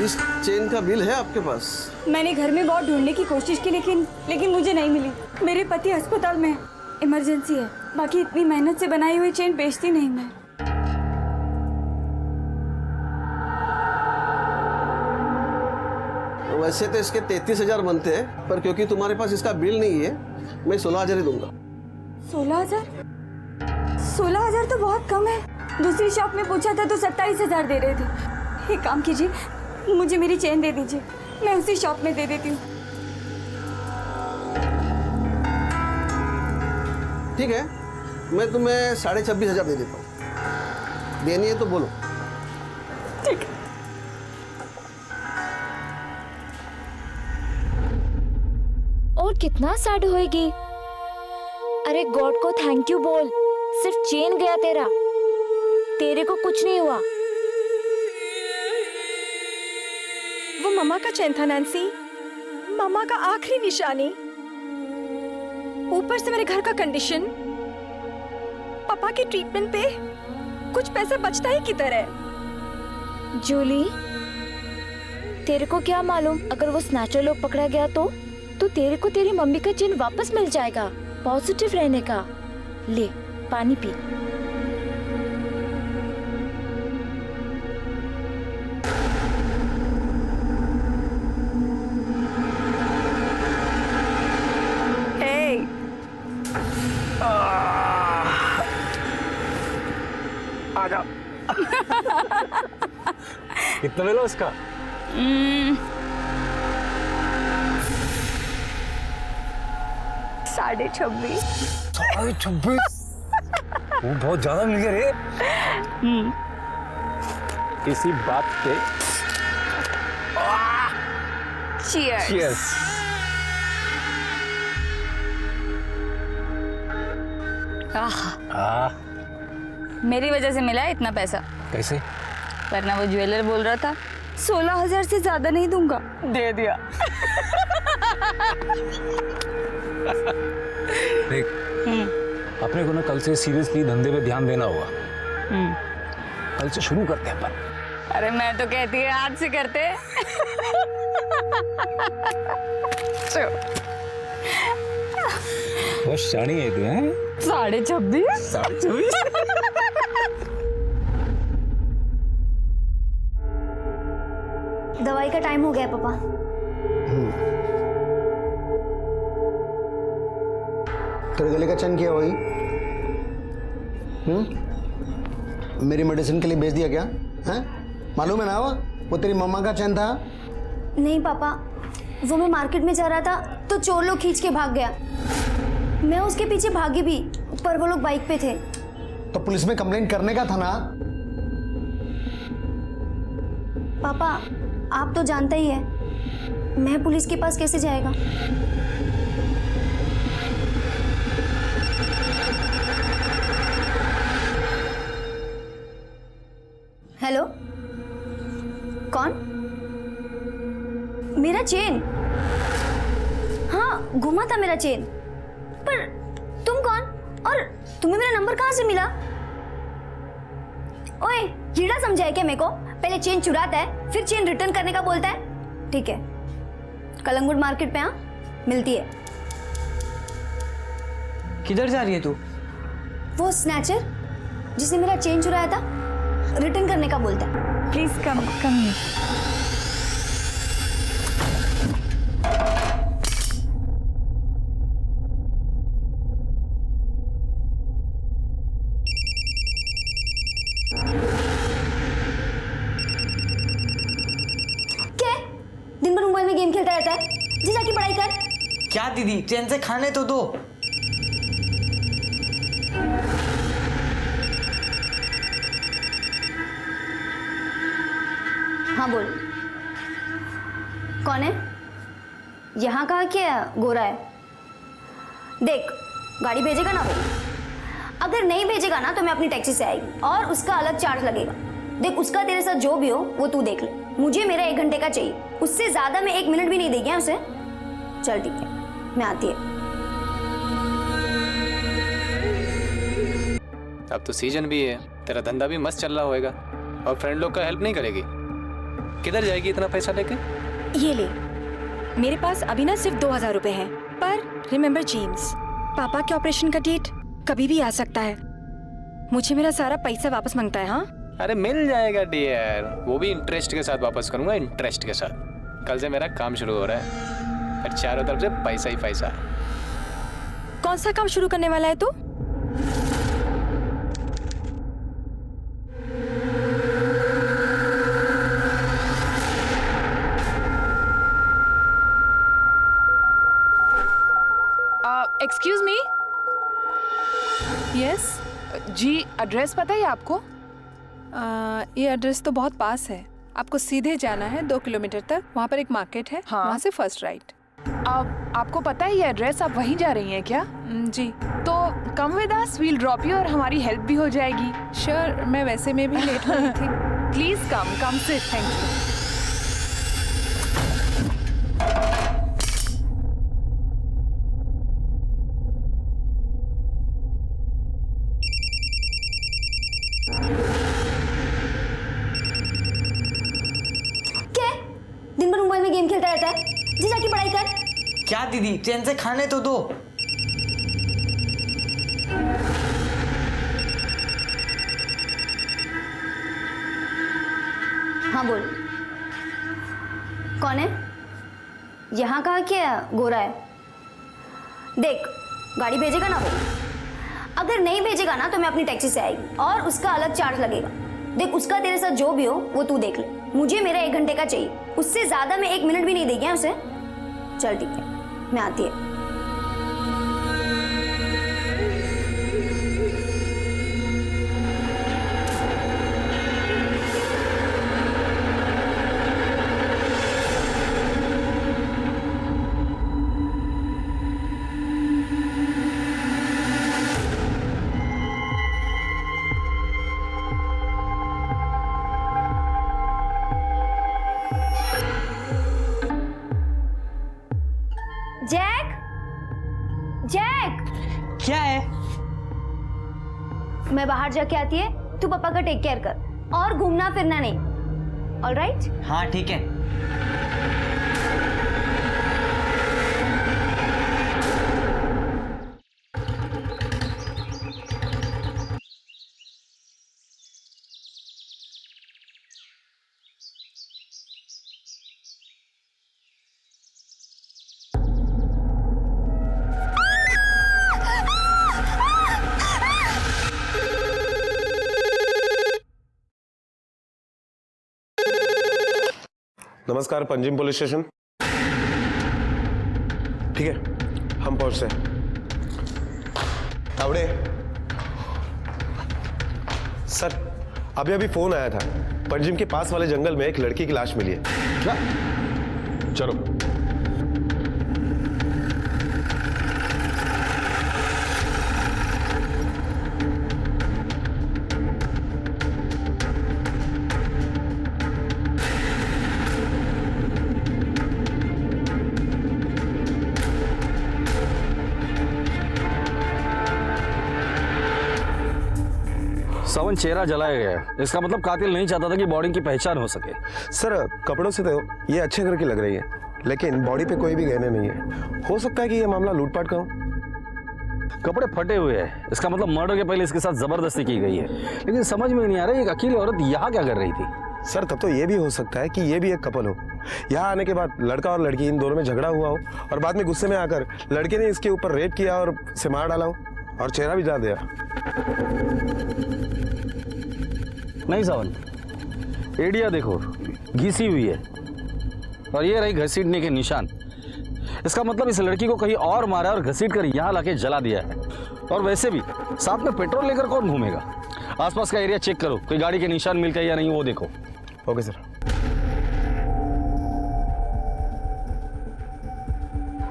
इस चेन का बिल है आपके पास? मैंने घर में बहुत ढूंढने की कोशिश की लेकिन मुझे नहीं मिली। मेरे पति अस्पताल में, इमरजेंसी है। बाकी इतनी मेहनत से बनाई हुई चेन बेचती नहीं मैं। वैसे तो इसके 33,000 बनते हैं, पर क्योंकि तुम्हारे पास इसका बिल नहीं है, मैं 16,000 ही दूंगा। 16,000? 16,000 तो बहुत कम है। दूसरी शॉप में पूछा था तो 27,000 दे रहे थे। एक काम कीजिए, मुझे मेरी चेन दे दीजिए, मैं उसी शॉप में दे देती हूँ। ठीक है, मैं तुम्हें 26,500 दे देता हूँ। देनी है तो बोलो। ठीक है। और कितना सैड होएगी। अरे गॉड को थैंक यू बोल, सिर्फ चेन गया तेरा, तेरे को कुछ नहीं हुआ। वो मम्मा का चैन था नैन्सी, मम्मा का आखिरी निशानी। ऊपर से मेरे घर का कंडीशन, पापा के ट्रीटमेंट पे कुछ पैसा बचता ही किधर है। जूली, तेरे को क्या मालूम, अगर वो स्नैचर लोग पकड़ा गया तो तेरे को तेरी मम्मी का चेन वापस मिल जाएगा। पॉजिटिव रहने का। ले पानी पी। Hey. आजा। कितना मिला उसका? 26.5। 26? वो बहुत ज्यादा मिल गया रे। इसी बात पे Cheers. Cheers. मेरी वजह से मिला है इतना पैसा, कैसे? वरना वो ज्वेलर बोल रहा था 16,000 से ज्यादा नहीं दूंगा। दे दिया। देख, अपने को ना कल से सीरियसली धंधे पे ध्यान देना होगा। कल से शुरू करते हैं अपन। अरे मैं तो कहती है आज से करते। बहुत शानी है तू, हैं? 26.5। 26? दवाई का टाइम हो गया पापा। तेरे गले का चेन किया वही? मेरी मेडिसिन के लिए बेच दिया क्या? हैं? मालूम है ना वो तेरी मम्मा का चेन था। नहीं पापा, वो मैं मार्केट में जा रहा था तो चोर लोग खींच के भाग गया। मैं उसके पीछे भागी भी, पर वो लोग बाइक पे थे। तो पुलिस में कंप्लेंट करने का था ना। पापा आप तो जानते ही है, मैं पुलिस के पास कैसे जाएगा। हेलो, कौन? मेरा चेन? हाँ, घुमा था मेरा चेन। पर तुम कौन? और तुम्हें मेरा नंबर कहाँ से मिला? ओए, कीड़ा समझा है क्या मेरे को? पहले चेन चुराता है, फिर चेन रिटर्न करने का बोलता है। ठीक है, कलंगुट मार्केट पे मिलती है। किधर जा रही है तू? वो स्नैचर जिसने मेरा चेन चुराया था, रिटर्न करने का बोलता है। प्लीज कम कम। क्या? दिन भर मोबाइल में गेम खेलता रहता है, जी जाके पढ़ाई कर। क्या दीदी, चैन से खाने तो दो। हाँ बोल, कौन है? यहाँ कहाँ क्या गोरा है? देख, गाड़ी भेजेगा ना वो? अगर नहीं भेजेगा ना तो मैं अपनी टैक्सी से आएगी और उसका अलग चार्ज लगेगा। देख, उसका तेरे साथ जो भी हो वो तू देख ले। मुझे मेरा 1 घंटे का चाहिए, उससे ज्यादा मैं 1 मिनट भी नहीं देगी उसे। चल ठीक है, मैं आती है। अब तो सीजन भी है, तेरा धंधा भी मस्त चल रहा होएगा और फ्रेंड लोग का हेल्प नहीं करेगी? किधर जाएगी इतना पैसा लेके? ये ले, मेरे पास अभी ना सिर्फ 2000 रुपए हैं, पर रिमेम्बर जेम्स, पापा के ऑपरेशन का डेट कभी भी आ सकता है। मुझे मेरा सारा पैसा वापस मांगता है। हाँ, अरे मिल जाएगा डियर, वो भी इंटरेस्ट के साथ वापस करूंगा, इंटरेस्ट के साथ। कल से मेरा काम शुरू हो रहा है और चारों तरफ से पैसा ही पैसा। कौन सा काम शुरू करने वाला है तू? Excuse me. यस जी, एड्रेस पता है आपको? ये एड्रेस तो बहुत पास है, आपको सीधे जाना है 2 किलोमीटर तक, वहाँ पर एक मार्केट है। हाँ। वहाँ से फर्स्ट राइट। आपको पता है ये एड्रेस, आप वहीं जा रही हैं क्या? जी तो come with us, we'll drop you और हमारी हेल्प भी हो जाएगी। श्योर, मैं वैसे में भी लेट हो रही थी। Please come sit. Thank you. क्या दिन भर मोबाइल में गेम खेलता रहता है? जी जाके पढ़ाई कर। क्या दीदी, चैन से खाने तो दो। हाँ बोल, कौन है? यहाँ कहाँ क्या गोरा है? देख, गाड़ी भेजेगा ना वो? अगर नहीं भेजेगा ना तो मैं अपनी टैक्सी से आएगी और उसका अलग चार्ज लगेगा। देख, उसका तेरे साथ जो भी हो वो तू देख ले। मुझे मेरा 1 घंटे का चाहिए, उससे ज्यादा मैं 1 मिनट भी नहीं देगी उसे। चल ठीक है, मैं आती है। जैक, जैक, क्या है? मैं बाहर जाके आती है, तू पापा का टेक केयर कर और घूमना फिरना नहीं। ऑलराइट? हाँ ठीक है। नमस्कार, पंजिम पुलिस स्टेशन। ठीक है, हम पहुंचते हैं। तावड़े, सर, अभी फोन आया था, पंजिम के पास वाले जंगल में एक लड़की की लाश मिली है। क्या? चलो। सावन, चेहरा जलाया गया है, इसका मतलब कातिल नहीं चाहता था कि बॉडी की पहचान हो सके। सर, कपड़ों से तो ये अच्छे घर की लग रही है, लेकिन बॉडी पे कोई भी गहने नहीं है। हो सकता है कि ये मामला लूटपाट का हो। कपड़े फटे हुए हैं, इसका मतलब मर्डर के पहले इसके साथ जबरदस्ती की गई है। लेकिन समझ में नहीं आ रहा एक अकेली औरत यहाँ क्या कर रही थी। सर, तब तो ये भी हो सकता है कि ये भी एक कपल हो। यहाँ आने के बाद लड़का और लड़की इन दोनों में झगड़ा हुआ हो और बाद में गुस्से में आकर लड़के ने इसके ऊपर रेप किया और इसे मार डाला हो और चेहरा भी जला दिया। नहीं सावन, एडिया देखो, घिसी हुई है और ये रही घसीटने के निशान। इसका मतलब इस लड़की को कहीं और मारा और घसीट कर यहाँ लाके जला दिया है। और वैसे भी साथ में पेट्रोल लेकर कौन घूमेगा? आसपास का एरिया चेक करो, कोई गाड़ी के निशान मिलते हैं या नहीं वो देखो। Okay sir.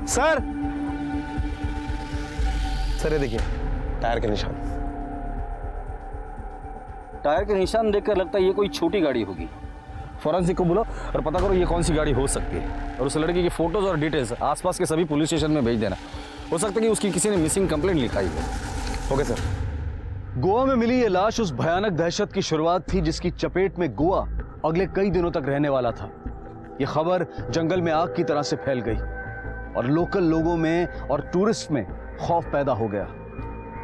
सर, सर ये देखिए, टायर के निशान। टायर के निशान देखकर लगता है ये कोई छोटी गाड़ी होगी। फॉरेंसिक को बुलाओ और पता करो ये कौन सी गाड़ी हो सकती है, और उस लड़की की फोटोज और डिटेल्स आसपास के सभी पुलिस स्टेशन में भेज देना। हो सकता है कि उसकी किसी ने मिसिंग कंप्लेंट लिखाई हो। Okay sir. गोवा में मिली ये लाश उस भयानक दहशत की शुरुआत थी जिसकी चपेट में गोवा अगले कई दिनों तक रहने वाला था। यह खबर जंगल में आग की तरह से फैल गई और लोकल लोगों में और टूरिस्ट में खौफ पैदा हो गया,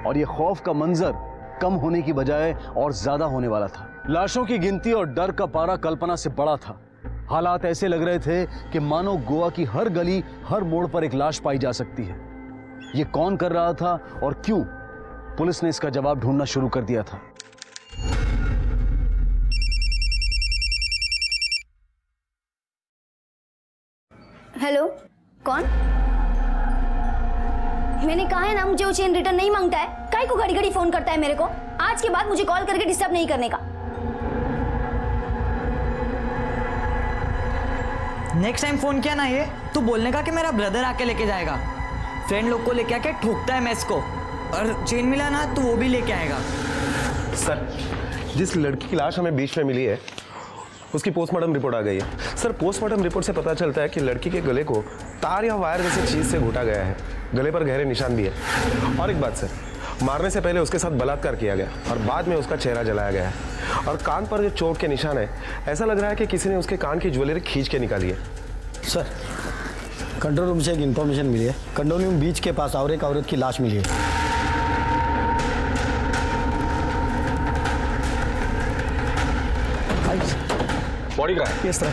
और यह खौफ का मंजर कम होने की बजाय और ज्यादा होने वाला था। लाशों की गिनती और डर का पारा कल्पना से बड़ा था। हालात ऐसे लग रहे थे कि मानो गोवा की हर गली, हर मोड़ पर एक लाश पाई जा सकती है। ये कौन कर रहा था और क्यों, पुलिस ने इसका जवाब ढूंढना शुरू कर दिया था। हेलो, कौन? मैंने कहा है ना, मुझे वो चेन रिटर्न नहीं मांगता है। काहे को घड़ी घड़ी फोन करता है मेरे को? आज के बाद मुझे कॉल करके डिस्टर्ब नहीं करने का। नेक्स्ट टाइम फोन किया ना ये तो बोलने का कि मेरा ब्रदर आके लेके जाएगा। फ्रेंड लोग को लेके आके ठोकता है मैस को, और चेन मिला ना तो वो भी लेके आएगा। सर, जिस लड़की की लाश हमें बीच में मिली है उसकी पोस्टमार्टम रिपोर्ट आ गई है। सर, पोस्टमार्टम रिपोर्ट से पता चलता है कि लड़की के गले को तार या वायर जैसी चीज से घोटा गया है। गले पर गहरे निशान भी है। और एक बात सर, मारने से पहले उसके साथ बलात्कार किया गया और बाद में उसका चेहरा जलाया गया है। और कान पर जो चोट के निशान है, ऐसा लग रहा है कि किसी ने उसके कान की ज्वेलरी खींच के निकाली है। सर, कंट्रोल रूम से एक इन्फॉर्मेशन मिली है। कंडोलियम बीच के पास और एक औरत की लाश मिली है। बॉडी का है? Yes sir.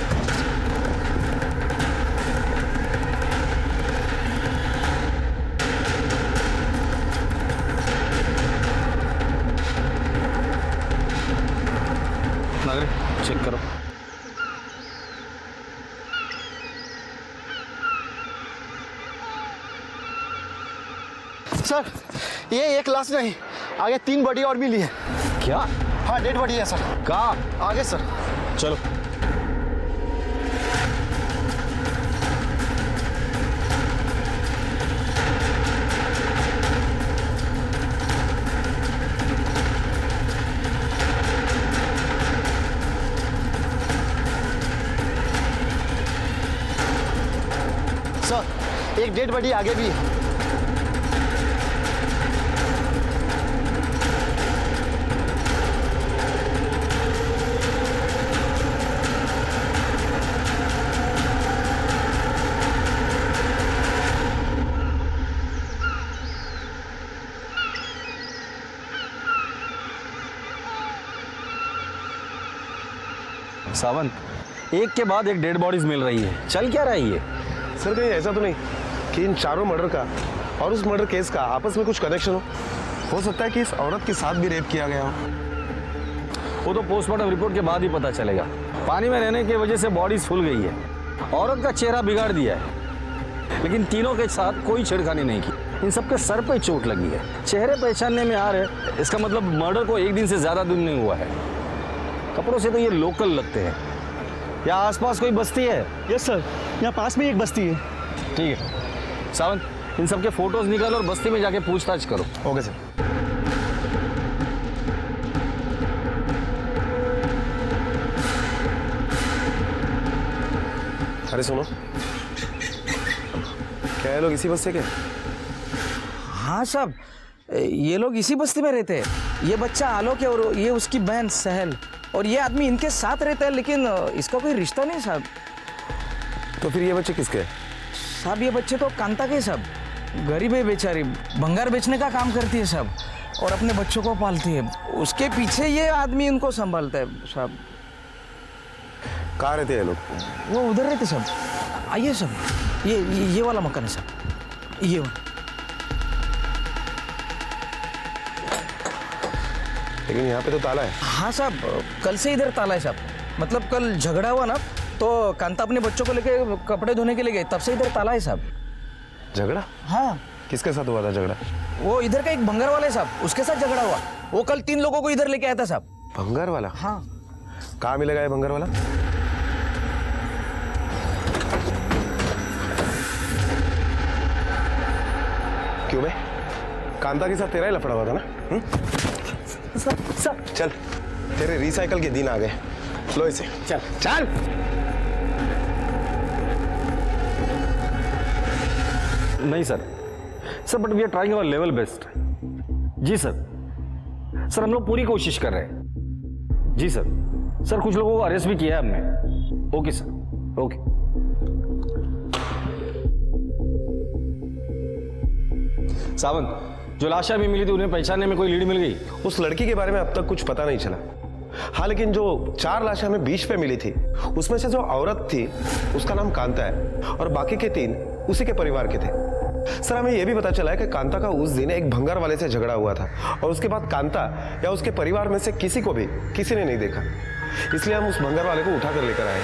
नागरिक चेक करो। सर, ये एक लाश नहीं, आगे 3 बॉडी और मिली है। क्या? हाँ, डेड बॉडी है सर। कहाँ? आगे सर। चलो। सर, एक डेड बॉडी आगे भी है। सावंत, एक के बाद एक डेड बॉडीज मिल रही है, चल क्या रहा है ये? सर, कहीं ऐसा तो नहीं कि इन चारों मर्डर का और उस मर्डर केस का आपस में कुछ कनेक्शन हो सकता है कि इस औरत के साथ भी रेप किया गया हो। वो तो पोस्टमार्टम रिपोर्ट के बाद ही पता चलेगा। पानी में रहने की वजह से बॉडीज फूल गई है, औरत का चेहरा बिगाड़ दिया है, लेकिन तीनों के साथ कोई छेड़खानी नहीं की। इन सबके सर पे चोट लगी है। चेहरे पहचानने में आ रहे, इसका मतलब मर्डर को एक दिन से ज्यादा दिन नहीं हुआ है। कपड़ों से तो ये लोकल लगते हैं। या आसपास कोई बस्ती है? यस सर, यहाँ पास में एक बस्ती है। ठीक है सावंत, इन सबके फोटोज निकालो और बस्ती में जाके पूछताछ करो। Okay sir. अरे सुनो, क्या ये लोग इसी बस्ती के? हाँ साहब, ये लोग इसी बस्ती में रहते हैं। ये बच्चा आलोक है और ये उसकी बहन सहल, और ये आदमी इनके साथ रहता है, लेकिन इसका कोई रिश्ता नहीं साहब। तो फिर ये बच्चे किसके? साहब, ये बच्चे तो कांता के साहब, गरीब है बेचारी, भंगार बेचने का काम करती है साहब, और अपने बच्चों को पालती है। उसके पीछे ये आदमी इनको संभालता है साहब। कहाँ रहते हैं लोग? वो उधर रहते साहब। आइए साहब, ये वाला मकान है साहब, ये वाला। लेकिन यहाँ पे तो ताला है। हाँ साहब, कल से इधर ताला है साहब। मतलब कल झगड़ा हुआ ना, तो कांता अपने बच्चों को लेके कपड़े धोने के लिए गए, तब से इधर ताला है साहब। झगड़ा? हाँ। किसके साथ हुआ था झगड़ा? वो इधर का एक भंगार वाला है साहब, उसके साथ झगड़ा हुआ। वो कल 3 लोगों को इधर लेके आया था साहब। भंगार वाला? हाँ। कहाँ मिलेगा ये भंगार वाला? क्यों बे? कांता के साथ तेरा ही लफड़ा हुआ था ना? सर, चल, तेरे रिसाइकल के दिन आ गए। लो इसे। चल चल। नहीं sir, but we are trying our level best. जी सर, हम लोग पूरी कोशिश कर रहे हैं। जी सर। सर कुछ लोगों को अरेस्ट भी किया है हमने। Okay sir, okay. सावंत, जो लाश अभी मिली थी उन्हें पहचानने में कोई लीड मिल गई? उस लड़की के बारे में अब तक कुछ पता नहीं चला। हाँ, लेकिन जो 4 लाशें हमें बीच पे मिली थी उसमें से जो औरत थी उसका नाम कांता है और बाकी के 3 उसी के परिवार के थे। सर, हमें यह भी पता चला है कि कांता का उस दिन एक भंगार वाले से झगड़ा हुआ था और उसके बाद कांता या उसके परिवार में से किसी को भी किसी ने नहीं देखा, इसलिए हम उस भंगार वाले को उठा कर लेकर आए।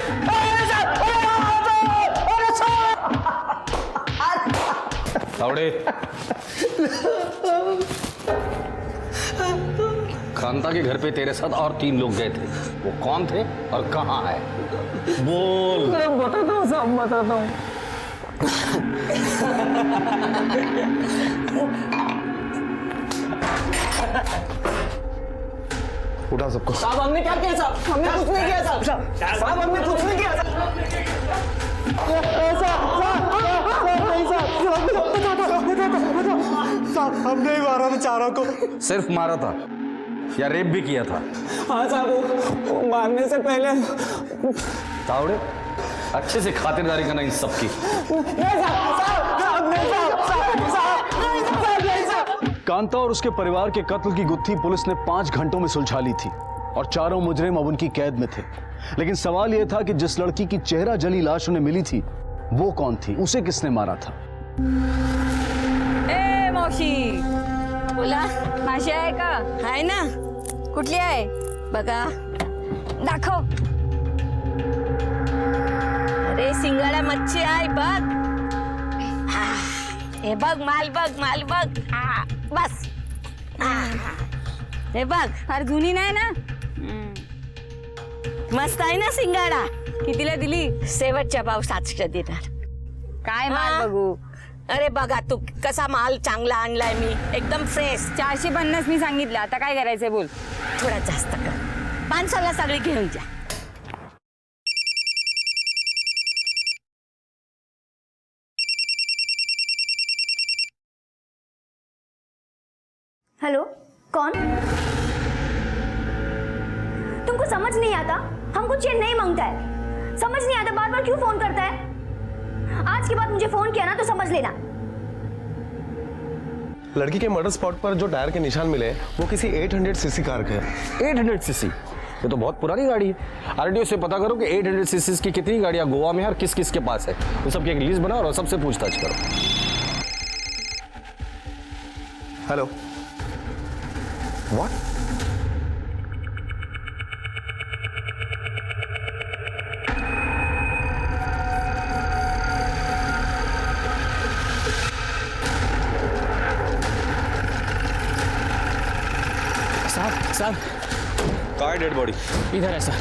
तावड़े, कांता के घर पे तेरे साथ और 3 लोग गए थे, वो कौन थे और कहाँ है? बोल। बताता हूँ साहब, बताता हूँ। उठा सबको। साहब हमने क्या किया साहब? हमने कुछ नहीं किया साहब। साहब हमने कुछ नहीं किया साहब, हमने ही मारा बेचारों को। सिर्फ मारा था या रेप भी किया था? हाँ साहब, वो मारने से पहले। तावड़े, अच्छे से खातिरदारी करना इन सबकी। कांता और उसके परिवार के कत्ल की गुत्थी पुलिस ने 5 घंटों में सुलझा ली थी और चारों मुजरिम अब उनकी कैद में थे। लेकिन सवाल यह था कि जिस लड़की की चेहरा जली लाश उन्हें मिली थी वो कौन थी, उसे किसने मारा था? ए मावशी, बोला माशी आहे का? आहे ना। कुठली आहे बघा, दाखव। अरे सिंगाडा मच्छी आहे बघ। हे बघ, माल बघ, माल बघ। बस हे बघ, फार जुनी नाही ना? मस्त आहे ना सिंगाडा? कितीला दिली? शेवटच्या भाव 700 देणार। काय माल बघू? अरे बघा तू कसा माल चांगला आणलाय मी, एकदम फ्रेश। 450 मी सांगितलं, आता काय करायचंय बोल? थोडा जास्त कर, 500ला सगळी घेऊन जा। हेलो, कौन? तुमको समझ नहीं आता? हमको चेन नहीं मांगता है। समझ नहीं आता बार बार क्यों फोन करता है? आज के बाद मुझे फोन किया ना तो समझ लेना। लड़की के मर्डर स्पॉट पर जो टायर के निशान मिले वो किसी 800 सीसी कार के हैं। 800 सीसी? ये तो बहुत पुरानी गाड़ी है। आरटीओ से पता करो कि 800 सीसी की कितनी गाड़ियां गोवा में है और किस किस के पास है। वो सबकी एक लिस्ट बनाओ और सबसे पूछताछ करो। Hello, what? साहब, कहाँ है डेड बॉडी? इधर है सर।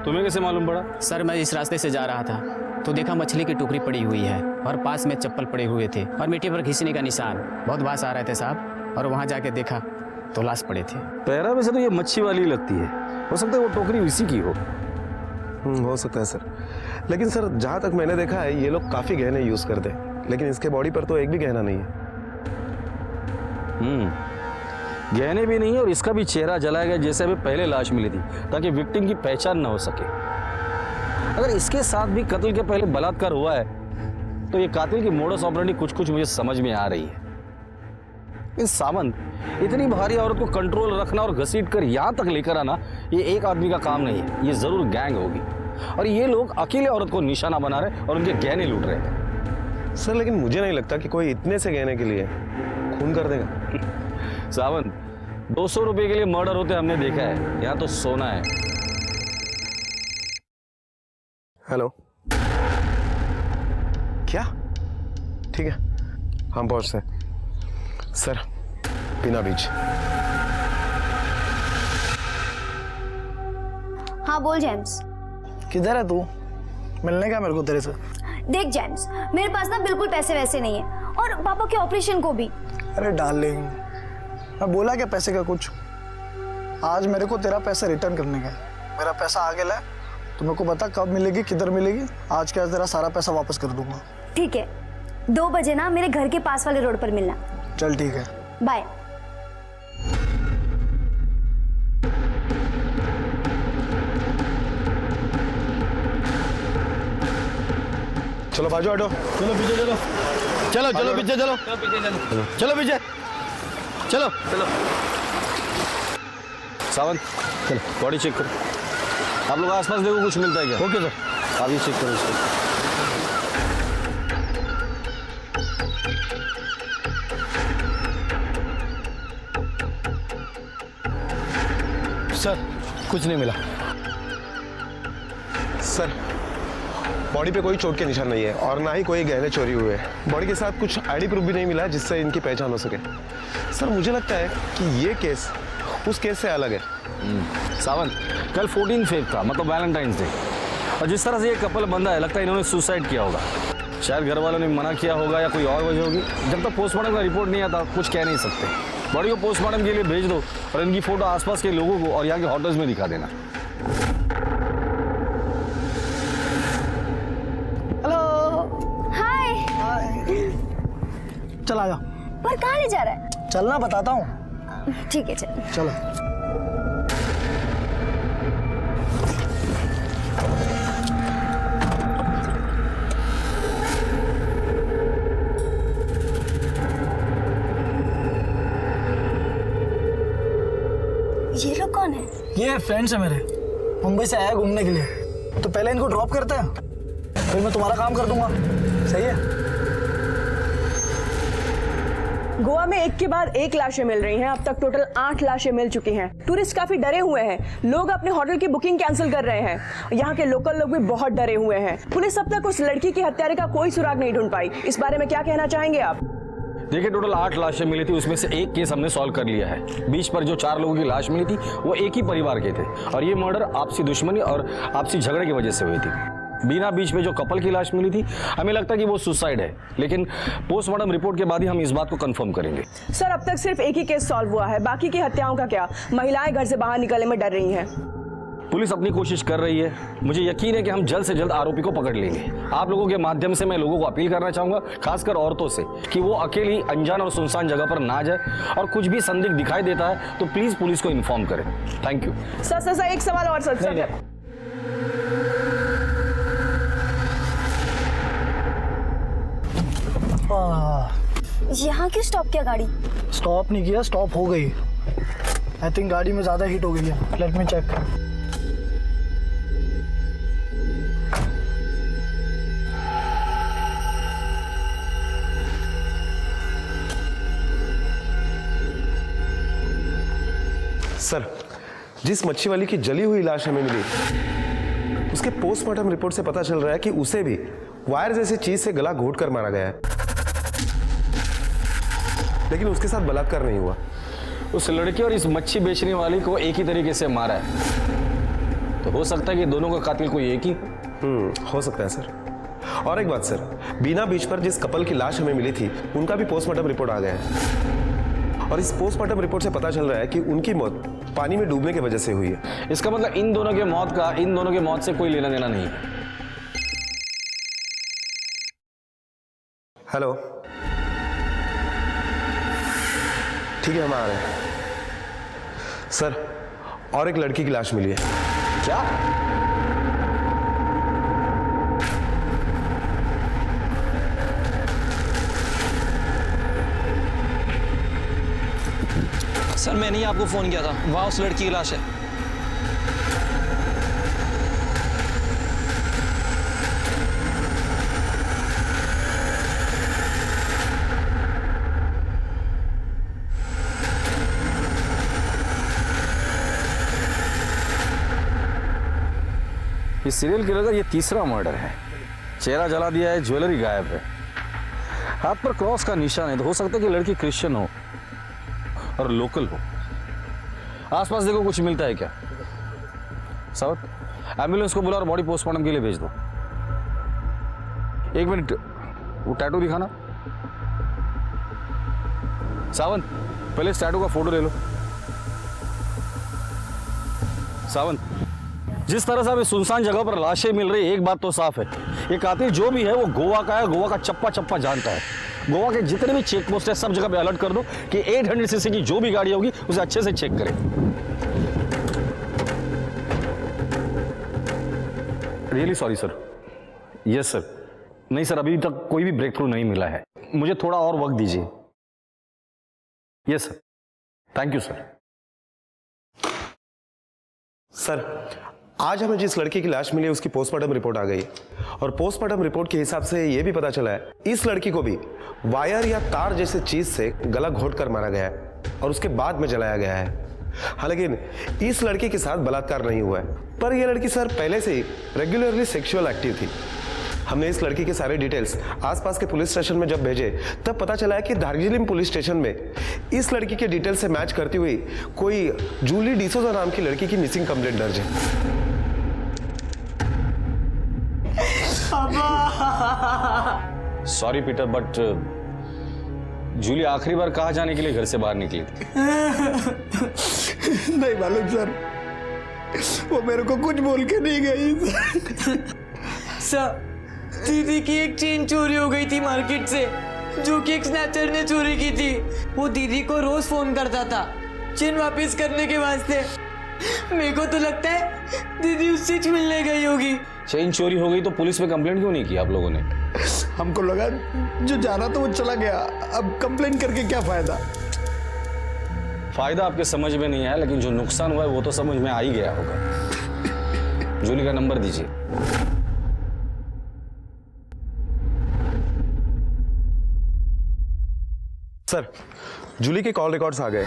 तुम्हें कैसे मालूम पड़ा? सर मैं इस रास्ते से जा रहा था तो देखा मछली की टोकरी पड़ी हुई है और पास में चप्पल पड़े हुए थे और मिट्टी पर घिसने का निशान। बहुत बास आ रहे थे साहब, और वहाँ जाके देखा तो लाश पड़े थे। पैरा में से तो ये मच्छी वाली लगती है, हो सकता है वो टोकरी उसी की हो। हो सकता है सर, लेकिन सर जहाँ तक मैंने देखा है ये लोग काफी गहने यूज करते हैं, लेकिन इसके बॉडी पर तो एक भी गहना नहीं है। गहने भी नहीं है और इसका भी चेहरा जलाया गया जैसे अभी पहले लाश मिली थी, ताकि विक्टिम की पहचान ना हो सके। अगर इसके साथ भी कत्ल के पहले बलात्कार हुआ है तो ये कातिल की मोडस ऑपरेंडी कुछ कुछ मुझे समझ में आ रही है। इस सावंत, इतनी भारी औरत को कंट्रोल रखना और घसीट कर यहां तक लेकर आना ये एक आदमी का काम नहीं है, ये जरूर गैंग होगी। और ये लोग अकेले औरत को निशाना बना रहे और उनके गहने लूट रहे हैं। सर लेकिन मुझे नहीं लगता कि कोई इतने से गहने के लिए खून कर देगा। सावंत, 200 रुपए के लिए मर्डर होते हमने देखा है, यहाँ तो सोना है। हेलो, क्या? ठीक है, हम पहुंचते हैं। सर, पीना बीच। हाँ बोल जेम्स। किधर है तू? मिलने का मेरे को तेरे से। देख जेम्स, मेरे पास ना बिल्कुल पैसे वैसे नहीं है, और पापा के ऑपरेशन को भी। अरे डार्लिंग, मैं बोला क्या पैसे का कुछ? आज मेरे को तेरा पैसा रिटर्न करने का है। मेरा पैसा आ गया है, तो मेरे को बता कब मिलेगी, किधर मिलेगी। आज के आज तेरा सारा पैसा वापस कर दूंगा। ठीक है, 2 बजे ना मेरे घर के पास वाले रोड पर मिलना। चल ठीक है, बाय। चलो बाजू हटो। चलो पीछे चलो, चलो चलो पीछे चलो, चलो पीछे चलो चलो। सावंत चलो बॉडी चेक करो। आप लोग आसपास देखो कुछ मिलता है क्या? ओके सर, आप ये चेक करो इसको। सर कुछ नहीं मिला। सर बॉडी पे कोई चोट के निशान नहीं है और ना ही कोई गहने चोरी हुए हैं। बॉडी के साथ कुछ आईडी प्रूफ भी नहीं मिला जिससे इनकी पहचान हो सके। सर मुझे लगता है कि ये केस उस केस से अलग है। सावंत कल 14 फेब था, मतलब वैलेंटाइंस डे, और जिस तरह से ये कपल बंधा है लगता है इन्होंने सुसाइड किया होगा। शायद घर वालों ने मना किया होगा या कोई और वजह होगी। जब तक पोस्टमार्टम का रिपोर्ट नहीं आता कुछ कह नहीं सकते। बॉडी को पोस्टमार्टम के लिए भेज दो और इनकी फोटो आसपास के लोगों को और यहाँ के होटल्स में दिखा देना। चल आ जा। पर कहाँ ले जा रहा है? चलना बताता हूँ। ठीक है चल। चलो। ये लोग कौन है? ये फ्रेंड्स है मेरे, मुंबई से आया घूमने के लिए। तो पहले इनको ड्रॉप करते हैं, फिर मैं तुम्हारा काम कर दूंगा। सही है? गोवा में एक के बाद एक लाशें मिल रही हैं। अब तक टोटल 8 लाशें मिल चुकी हैं। टूरिस्ट काफी डरे हुए हैं। लोग अपने होटल की बुकिंग कैंसिल कर रहे हैं। यहाँ के लोकल लोग भी बहुत डरे हुए हैं। पुलिस अब तक उस लड़की के हत्यारे का कोई सुराग नहीं ढूंढ पाई। इस बारे में क्या कहना चाहेंगे आप? देखिए टोटल 8 लाशें मिली थी, उसमें से एक केस हमने सॉल्व कर लिया है। बीच पर जो 4 लोगों की लाश मिली थी वो एक ही परिवार के थे और ये मर्डर आपसी दुश्मनी और आपसी झगड़े की वजह से हुई थी। बीना बीच में जो कपल की लाश मिली थी हमें लगता है कि वो सुसाइड है, लेकिन पोस्टमार्टम रिपोर्ट के बाद ही हम इस बात को कंफर्म करेंगे। सर अब तक सिर्फ एक ही केस सॉल्व हुआ है, बाकी की हत्याओं का क्या? महिलाएं घर से बाहर निकलने में डर रही हैं। पुलिस अपनी कोशिश कर रही है। मुझे यकीन है कि हम जल्द से जल्द आरोपी को पकड़ लेंगे। आप लोगों के माध्यम से मैं लोगों को अपील करना चाहूंगा, खासकर औरतों से, कि वो अकेली अनजान और सुनसान जगह पर ना जाए और कुछ भी संदिग्ध दिखाई देता है तो प्लीज पुलिस को इन्फॉर्म करें। Thank you. सर एक सवाल और सर। यहाँ क्यों स्टॉप किया गाड़ी? स्टॉप नहीं किया, स्टॉप हो गई। आई थिंक गाड़ी में ज्यादा हीट हो गई है। Let me check. सर जिस मच्छी वाली की जली हुई लाश हमें मिली उसके पोस्टमार्टम रिपोर्ट से पता चल रहा है कि उसे भी वायर जैसी चीज से गला घोट कर मारा गया है, लेकिन उसके साथ बलात्कार नहीं हुआ। उस लड़की और इस मच्छी बेचने वाली को एक ही तरीके से मारा है, तो हो सकता है कि दोनों का कातिल कोई एक ही हो सकता है सर। और एक बात सर, बीना बीच पर जिस कपल की लाश हमें मिली थी उनका भी पोस्टमार्टम रिपोर्ट आ गया है और इस पोस्टमार्टम रिपोर्ट से पता चल रहा है कि उनकी मौत पानी में डूबने की वजह से हुई है। इसका मतलब इन दोनों के मौत से कोई लेना देना नहीं है। हेलो, ठीक है हम आ रहे हैं। सर और एक लड़की की लाश मिली है। क्या? सर मैंने ही आपको फोन किया था, वहां उस लड़की की लाश है। ये सीरियल किलर का ये तीसरा मर्डर है। चेहरा जला दिया है, ज्वेलरी गायब है, हाथ पर क्रॉस का निशान है, तो हो सकता है कि लड़की क्रिश्चियन हो और लोकल हो। आसपास देखो कुछ मिलता है क्या? साउथ एम्बुलेंस को बुला और बॉडी पोस्टमार्टम के लिए भेज दो। एक मिनट, वो टैटू दिखाना। सावंत पहले इस टैटू का फोटो ले लो। सावंत, जिस तरह से हमें सुनसान जगह पर लाशें मिल रही है, एक बात तो साफ है, ये कातिल जो भी है वो गोवा का है, गोवा का चप्पा चप्पा जानता है। गोवा के जितने भी चेक पोस्ट है सब जगह पे अलर्ट कर दो कि 800 सीसी की जो भी गाड़ी होगी उसे अच्छे से चेक करें। Really sorry sir. Yes sir. नहीं सर, अभी तक कोई भी ब्रेक थ्रू नहीं मिला है, मुझे थोड़ा और वक्त दीजिए। Yes sir, thank you sir. Sir, आज हमें जिस लड़की की लाश मिली है उसकी पोस्टमार्टम रिपोर्ट आ गई और पोस्टमार्टम रिपोर्ट के हिसाब से यह भी पता चला है इस लड़की को भी वायर या तार जैसे चीज से गला घोट कर मारा गया है और उसके बाद में जलाया गया है। हालांकि इस लड़की के साथ बलात्कार नहीं हुआ है, पर यह लड़की सर पहले से ही रेगुलरली सेक्सुअल एक्टिव थी। हमने इस लड़की के सारे डिटेल्स आसपास के पुलिस स्टेशन में जब भेजे तब पता चला है कि दार्जिलिंग पुलिस स्टेशन में इस लड़की के डिटेल्स से मैच करती हुई कोई जूली डिसोजा नाम की लड़की की मिसिंग कंप्लेंट दर्ज है। सॉरी पीटर, बट जूली आखिरी बार कहाँ जाने के लिए घर से बाहर निकली थी? नहीं मालूम सर, वो मेरे को कुछ बोल के नहीं गई। सर, दीदी की एक चेन चोरी हो गई थी मार्केट से, जो कि एक स्नैचर ने चोरी की थी। वो दीदी को रोज फोन करता था चेन वापस करने के वास्ते। मेरे को तो लगता है दीदी उससे मिलने गई होगी। चेन चोरी हो गई तो पुलिस में कंप्लेंट क्यों नहीं की आप लोगों ने? हमको लगा जो जाना तो वो चला गया, अब कंप्लेंट करके क्या फायदा। फायदा आपके समझ में नहीं आया, लेकिन जो नुकसान हुआ है वो तो समझ में आ ही गया होगा। जूली का नंबर दीजिए। सर, जूली के कॉल रिकॉर्ड्स आ गए।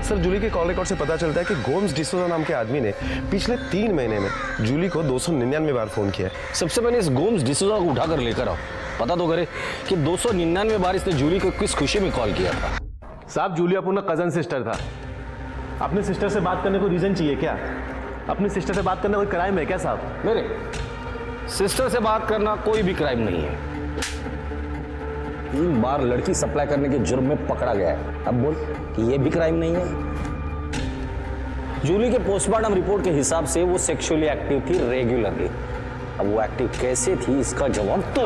सर, जूली के कॉल रिकॉर्ड से पता चलता है कि गोम्स डिसोजा नाम के आदमी ने पिछले 3 महीने में जूली को 299 बार फोन किया है। सबसे पहले इस गोम्स डिसोजा को उठाकर लेकर आओ, पता तो करे कि 299 बार इसने जूली को किस खुशी में कॉल किया था। साहब, जूली अपना कजन सिस्टर था। अपने सिस्टर से बात करने को रीजन चाहिए क्या? अपनी सिस्टर से बात करना कोई क्राइम है क्या साहब? मेरे सिस्टर से बात करना कोई भी क्राइम नहीं है। 3 बार लड़की सप्लाई करने के जुर्म में पकड़ा गया है, अब बोल कि ये भी क्राइम नहीं है? जूली के पोस्टमार्टम रिपोर्ट के हिसाब से वो सेक्सुअली एक्टिव थी रेगुलरली। अब वो एक्टिव कैसे थी इसका जवाब तो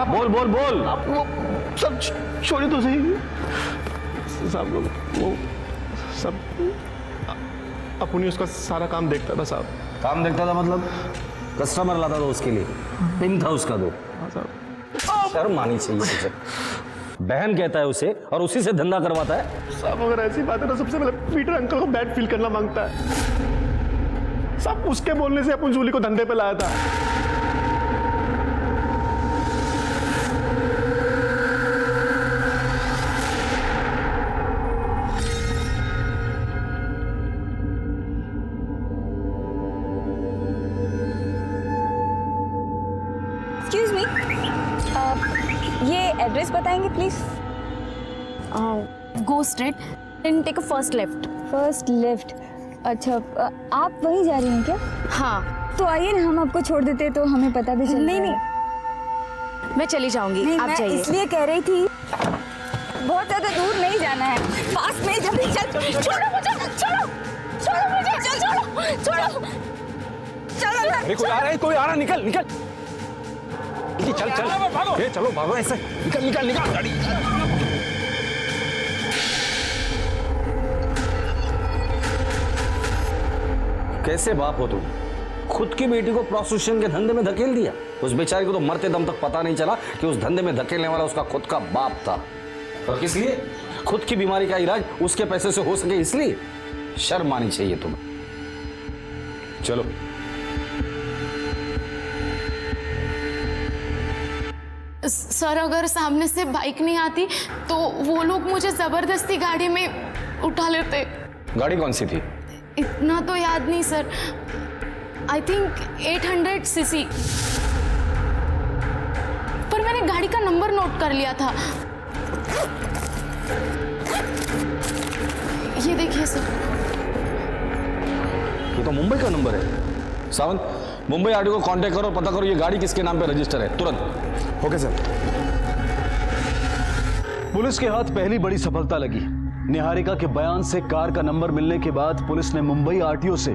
बोल बोल बोल। वो सब छोड़ी तो सही साहब, वो सब अपनी उसका सारा काम देखता था साहब। काम देखता था मतलब कस्टमर लाता था उसके लिए, पिन था उसका दो। शर्म आनी चाहिए तुझे। बहन कहता है उसे और उसी से धंधा करवाता है। साहब, अगर ऐसी बात है तो सबसे पहले पीटर अंकल को बैड फील करना मांगता है साहब। उसके बोलने से अपन जूली को धंधे पे लाया था। एक्सक्यूज मी, ये एड्रेस बताएंगे please? Go straight and take a first left. First left. अच्छा, आप वहीं जा रही हैं क्या? हाँ। तो आइए ना, हम आपको छोड़ देते तो हमें पता भी चल। नहीं, मैं चली जाऊंगी, आप जाइए। इसलिए कह रही थी, बहुत ज्यादा दूर नहीं जाना है, पास में। जल्दी चल। छोड़ो मुझे, छोड़ो, छोड़ो मुझे, छोड़ो, छोड़ो, चलो। अरे कोई आ रहा है, कोई आ रहा है, निकल निकल। चल चल भागो, ये चलो भागो, ऐसे निकल निकल निकल गाड़ी। कैसे बाप हो तुम? खुद की बेटी को प्रोस्टिट्यूशन के धंधे में धकेल दिया। उस बेचारी को तो मरते दम तक पता नहीं चला कि उस धंधे में धकेलने वाला उसका खुद का बाप था। और किस लिए? खुद की बीमारी का इलाज उसके पैसे से हो सके इसलिए। शर्म आनी चाहिए तुम्हें। चलो। सर, अगर सामने से बाइक नहीं आती तो वो लोग मुझे जबरदस्ती गाड़ी में उठा लेते। गाड़ी कौन सी थी? इतना तो याद नहीं सर, आई थिंक 800 सीसी, पर मैंने गाड़ी का नंबर नोट कर लिया था। ये देखिए सर, ये तो मुंबई का नंबर है। सावंत, मुंबई आरटीओ को कांटेक्ट करो, पता करो ये गाड़ी किसके नाम पे रजिस्टर है, तुरंत। Okay sir. पुलिस के हाथ पहली बड़ी सफलता लगी। निहारिका के बयान से कार का नंबर मिलने के बाद पुलिस ने मुंबई आरटीओ से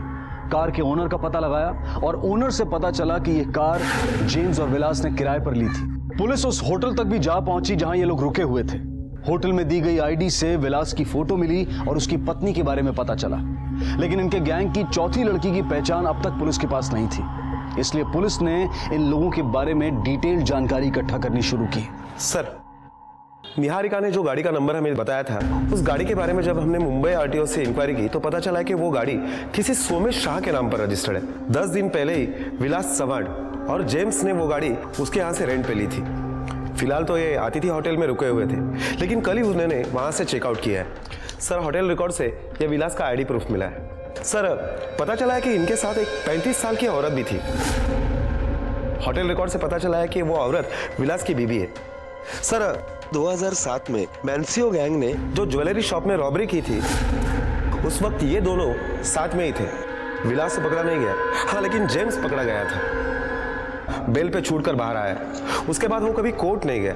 कार के ओनर का पता लगाया और ओनर से पता चला कि यह कार जेम्स और विलास ने किराए पर ली थी। पुलिस उस होटल तक भी जा पहुंची जहां ये लोग रुके हुए थे। होटल में दी गई आईडी से विलास की फोटो मिली और उसकी पत्नी के बारे में पता चला, लेकिन इनके गैंग की चौथी लड़की की पहचान अब तक पुलिस के पास नहीं थी। इसलिए पुलिस ने इन लोगों के बारे में डिटेल जानकारी इकट्ठा करनी शुरू की। सर, निहारिका ने जो गाड़ी का नंबर हमें बताया था, उस गाड़ी के बारे में जब हमने मुंबई आरटीओ से इंक्वायरी की तो पता चला कि वो गाड़ी किसी सोमेश शाह के नाम पर रजिस्टर्ड है। 10 दिन पहले ही विलास सवाड़ और जेम्स ने वो गाड़ी उसके यहाँ से रेंट पे ली थी। फिलहाल तो ये अतिथि होटल में रुके हुए थे, लेकिन कल ही उन्होंने वहाँ से चेकआउट किया है। सर, होटल रिकॉर्ड से ये विलास का आईडी प्रूफ मिला है। सर, पता चला है कि इनके साथ एक 35 साल की औरत भी थी। होटल रिकॉर्ड से पता चला है कि वो औरत विलास की बीवी है। सर, 2007 में मैंसियो गैंग ने जो ज्वेलरी शॉप में रॉबरी की थी, उस वक्त ये दोनों साथ में ही थे। विलास से पकड़ा नहीं गया, हाँ, लेकिन जेम्स पकड़ा गया था। बेल पे छूटकर बाहर आया। उसके बाद वो कभी कोर्ट नहीं गया।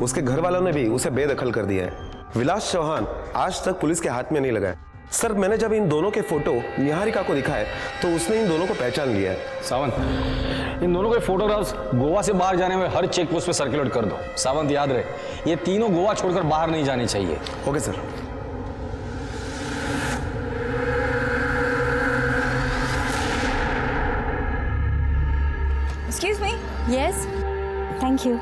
उसके घर वालों ने भी उसे बेदखल कर दिया है। विलास चौहान आज तक पुलिस के हाथ में नहीं लगा है। सर, मैंने जब इन दोनों के फोटो निहारिका को दिखाए तो उसने इन दोनों को पहचान लिया है। सावंत, इन दोनों के फोटोग्राफ्स गोवा से बाहर जाने में हर चेक पोस्ट पे सर्कुलेट कर दो। सावंत, याद रहे, ये तीनों गोवा छोड़कर बाहर नहीं जाने चाहिए। Okay sir. Excuse me. Yes, thank you.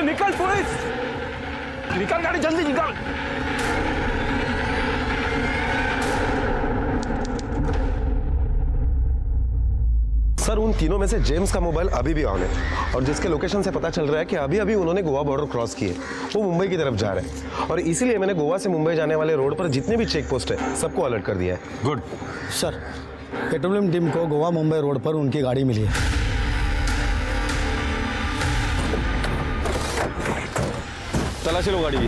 निकल पुलिस, निकल गाड़ी, जल्दी निकल। सर, उन तीनों में से जेम्स का मोबाइल अभी भी ऑन है और जिसके लोकेशन से पता चल रहा है कि अभी अभी उन्होंने गोवा बॉर्डर क्रॉस किए। वो मुंबई की तरफ जा रहे हैं और इसीलिए मैंने गोवा से मुंबई जाने वाले रोड पर जितने भी चेक पोस्ट है सबको अलर्ट कर दिया है। गुड सर, पेट्रोलियम टीम को गोवा मुंबई रोड पर उनकी गाड़ी मिली है। तलाशी लो गाड़ी की।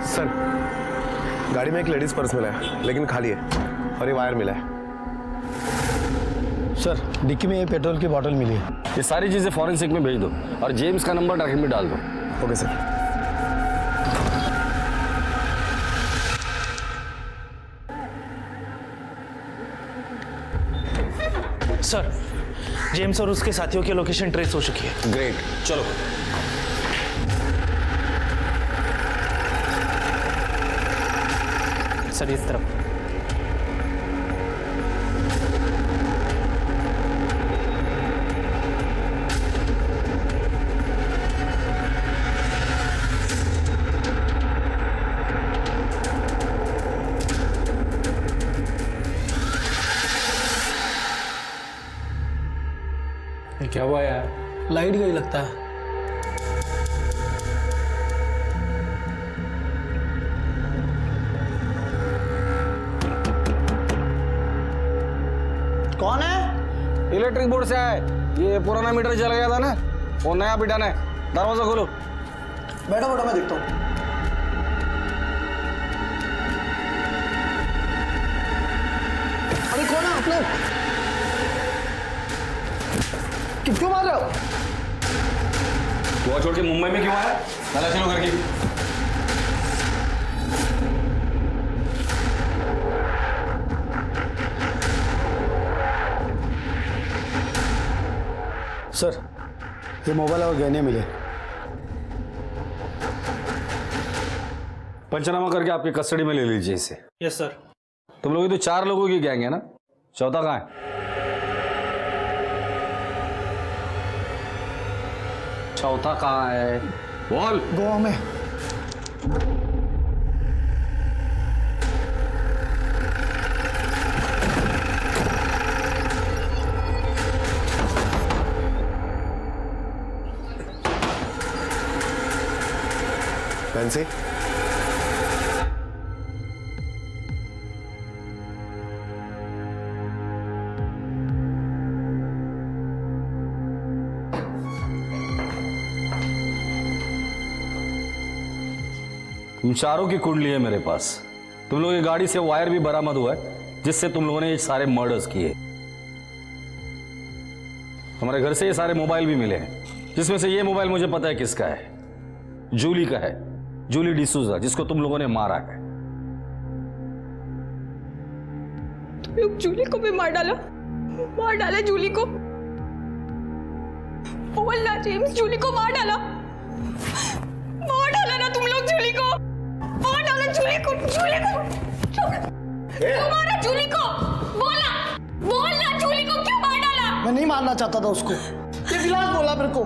सर, गाड़ी में एक लेडीज पर्स मिला है, लेकिन खाली है और ये वायर मिला है। सर, डिक्की में पेट्रोल की बोतल मिली है। ये सारी चीजें फॉरेंसिक में भेज दो और जेम्स का नंबर ट्रैकिंग में डाल दो। Okay sir. सर, जेम्स और उसके साथियों की लोकेशन ट्रेस हो चुकी है। ग्रेट, चलो। सर, इस तरफ। क्या हुआ यार? लाइट गई लगता है। कौन है? इलेक्ट्रिक बोर्ड से आए। ये पुराना मीटर जल गया था ना, वो नया बिठाना है। दरवाजा खोलो। बैठो बैठो, मैं देखता हूँ। अरे कौन है आप लोग? क्यों मार रहे हो? गोवा छोड़ के मुंबई में क्यों आया? तलाशी लो घर की। सर, ये मोबाइल और गहने मिले। पंचनामा करके आपकी कस्टडी में ले लीजिए इसे। Yes sir. तुम लोग तो 4 लोगों की गैंग है ना? चौथा कहाँ है? चौथा कहाँ है? बोल। गोवा में। नैन्सी, तुम चारों की कुंडली है मेरे पास। तुम लोगों की गाड़ी से वायर भी बरामद हुआ है जिससे तुम लोगों ने ये सारे मर्डर्स किए। हमारे घर से ये सारे मोबाइल भी मिले हैं, जिसमें से ये मोबाइल मुझे पता है किसका है, जूली का है, जूली डिसूजा, जिसको तुम लोगों ने मारा है। तुम लोग जूली को भी मार डाला जूली को। बोलना जेम्स, जूली को मार डाला ना तुम लोग जूली को। मार डाला जूली को। क्यों मारा जूली को? बोलना जूली को क्यों मार डाला? मैं नहीं मारना चाहता था उसको, ये विलास बोला मेरे को।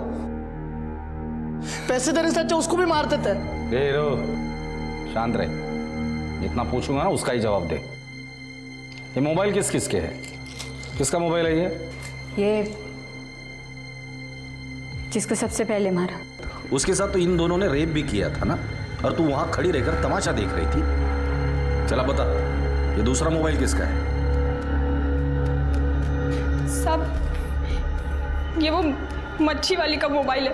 पैसे देने से अच्छा उसको भी मार देते। रो, शांत रहे। जितना पूछूंगा ना उसका ही जवाब दे। ये मोबाइल किस किस के है? किसका मोबाइल है ये जिसको सबसे पहले मारा। उसके साथ तो इन दोनों ने रेप भी किया था ना, और तू वहां खड़ी रहकर तमाशा देख रही थी। चला बता, ये दूसरा मोबाइल किसका है? सब ये वो मच्छी वाली का मोबाइल है।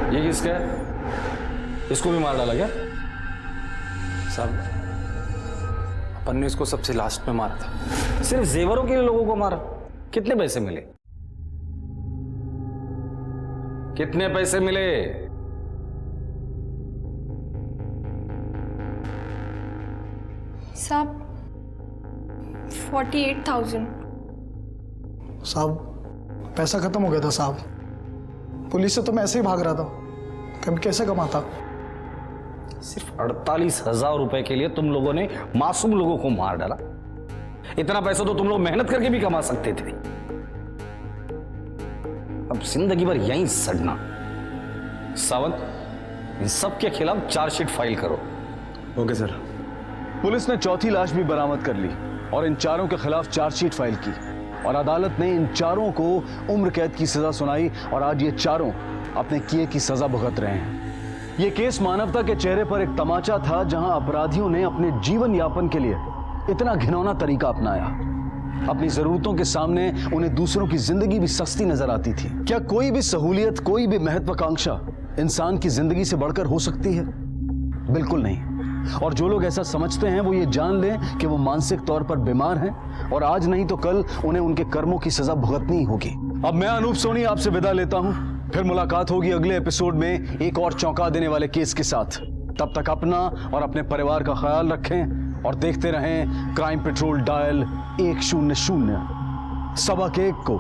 ये किसका है? इसको भी मार डाला क्या? साहब, अपन ने इसको सबसे लास्ट में मारा था। सिर्फ जेवरों के लिए लोगों को मारा? कितने पैसे मिले? कितने पैसे मिले? साहब 48,000। साहब पैसा खत्म हो गया था साहब। पुलिस से तो मैं ऐसे ही भाग रहा था, कभी कैसे कमाता। सिर्फ 48,000 रुपए के लिए तुम लोगों ने मासूम लोगों को मार डाला। इतना पैसा तो तुम लोग मेहनत करके भी कमा सकते थे। अब जिंदगी भर यहीं सड़ना। सावंत, इन सब के खिलाफ चार्जशीट फाइल करो। Okay sir. पुलिस ने चौथी लाश भी बरामद कर ली और इन चारों के खिलाफ चार्जशीट फाइल की, और अदालत ने इन चारों को उम्र कैद की सजा सुनाई, और आज ये चारों अपने किए की सजा भुगत रहे हैं। ये केस मानवता के चेहरे पर एक तमाचा था, जहां अपराधियों ने अपने जीवन यापन के लिए इतना घिनौना तरीका अपनाया। अपनी जरूरतों के सामने उन्हें दूसरों की जिंदगी भी सस्ती नजर आती थी। क्या कोई भी सहूलियत, कोई भी महत्वाकांक्षा इंसान की जिंदगी से बढ़कर हो सकती है? बिल्कुल नहीं। और जो लोग ऐसा समझते हैं वो ये जान लें कि वो मानसिक तौर पर बीमार हैं, और आज नहीं तो कल उन्हें उनके कर्मों की सजा भुगतनी होगी। अब मैं अनूप सोनी आपसे विदा लेता हूं। फिर मुलाकात होगी अगले एपिसोड में एक और चौंका देने वाले केस के साथ। तब तक अपना और अपने परिवार का ख्याल रखें और देखते रहें क्राइम पेट्रोल डायल 100। सबक एक को,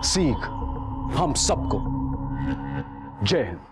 सीख हम सबको। जय हिंद।